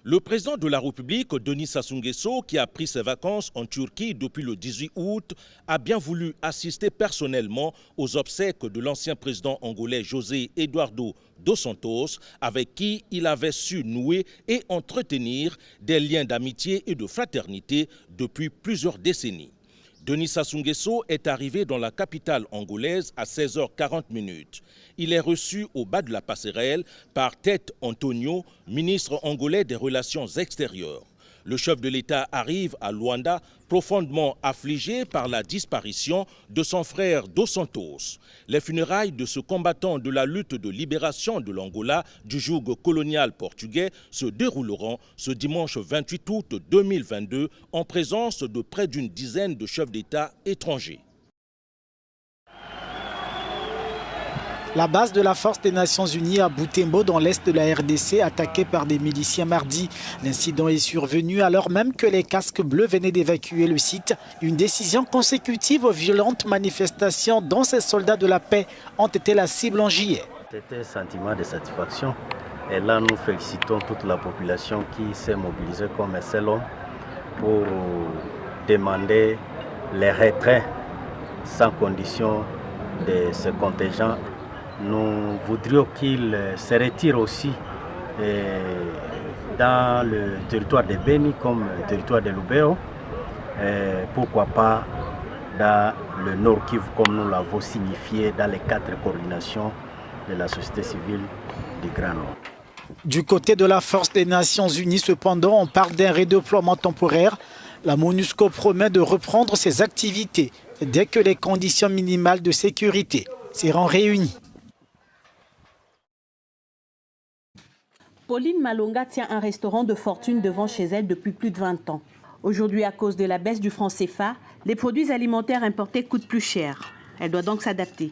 Le président de la République, Denis Sassou Nguesso, qui a pris ses vacances en Turquie depuis le 18 août, a bien voulu assister personnellement aux obsèques de l'ancien président angolais José Eduardo dos Santos, avec qui il avait su nouer et entretenir des liens d'amitié et de fraternité depuis plusieurs décennies. Denis Sassou Nguesso est arrivé dans la capitale angolaise à 16h40. Il est reçu au bas de la passerelle par Tete Antonio, ministre angolais des Relations extérieures. Le chef de l'État arrive à Luanda profondément affligé par la disparition de son frère Dos Santos. Les funérailles de ce combattant de la lutte de libération de l'Angola du joug colonial portugais se dérouleront ce dimanche 28 août 2022 en présence de près d'une dizaine de chefs d'État étrangers. La base de la force des Nations Unies à Butembo, dans l'est de la RDC, attaquée par des miliciens mardi. L'incident est survenu alors même que les casques bleus venaient d'évacuer le site. Une décision consécutive aux violentes manifestations dont ces soldats de la paix ont été la cible en juillet. C'était un sentiment de satisfaction. Et là, nous félicitons toute la population qui s'est mobilisée comme un seul homme pour demander les retraits sans condition de ce contingent. Nous voudrions qu'il se retire aussi dans le territoire de Beni comme le territoire de Lubero. Pourquoi pas dans le Nord Kivu comme nous l'avons signifié dans les 4 coordinations de la société civile du Grand Nord. Du côté de la force des Nations Unies, cependant, on parle d'un redéploiement temporaire. La MONUSCO promet de reprendre ses activités dès que les conditions minimales de sécurité seront réunies. Pauline Malonga tient un restaurant de fortune devant chez elle depuis plus de 20 ans. Aujourd'hui, à cause de la baisse du franc CFA, les produits alimentaires importés coûtent plus cher. Elle doit donc s'adapter.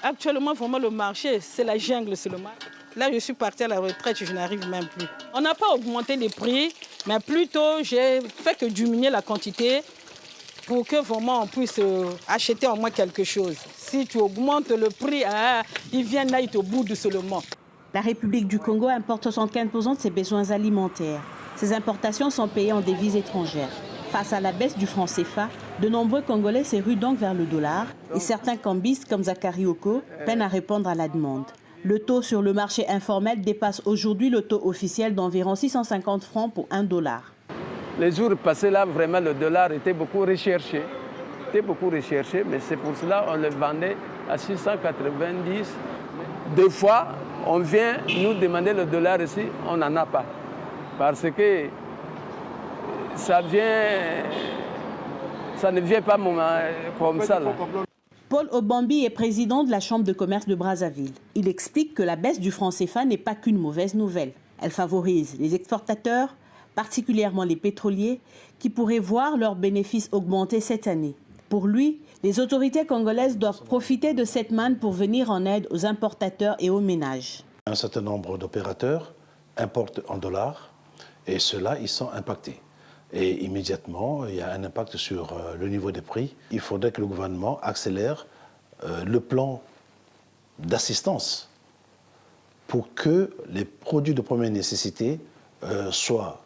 Actuellement, vraiment, le marché, c'est la jungle, c'est le marché. Là, je suis partie à la retraite, je n'arrive même plus. On n'a pas augmenté les prix, mais plutôt, j'ai fait que diminuer la quantité pour que vraiment on puisse acheter en moins quelque chose. Si tu augmentes le prix, ils viennent là, ils te boudent seulement. La République du Congo importe 75% de ses besoins alimentaires. Ces importations sont payées en devises étrangères. Face à la baisse du franc CFA, de nombreux Congolais se ruent donc vers le dollar et certains cambistes comme Zachary Oko peinent à répondre à la demande. Le taux sur le marché informel dépasse aujourd'hui le taux officiel d'environ 650 francs pour $1. Les jours passés là, vraiment le dollar était beaucoup recherché. Mais c'est pour cela qu'on le vendait à 690. Deux fois, on vient nous demander le dollar ici, on n'en a pas. Parce que ça ne vient pas comme ça. Là. Paul Obambi est président de la Chambre de commerce de Brazzaville. Il explique que la baisse du franc CFA n'est pas qu'une mauvaise nouvelle. Elle favorise les exportateurs, particulièrement les pétroliers, qui pourraient voir leurs bénéfices augmenter cette année. Pour lui, les autorités congolaises doivent profiter de cette manne pour venir en aide aux importateurs et aux ménages. Un certain nombre d'opérateurs importent en dollars et ceux-là, ils sont impactés. Et immédiatement, il y a un impact sur le niveau des prix. Il faudrait que le gouvernement accélère le plan d'assistance pour que les produits de première nécessité soient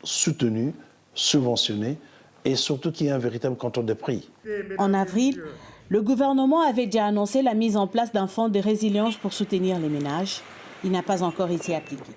soutenus, subventionnés et surtout qu'il y ait un véritable contrôle des prix. En avril, le gouvernement avait déjà annoncé la mise en place d'un fonds de résilience pour soutenir les ménages. Il n'a pas encore été appliqué.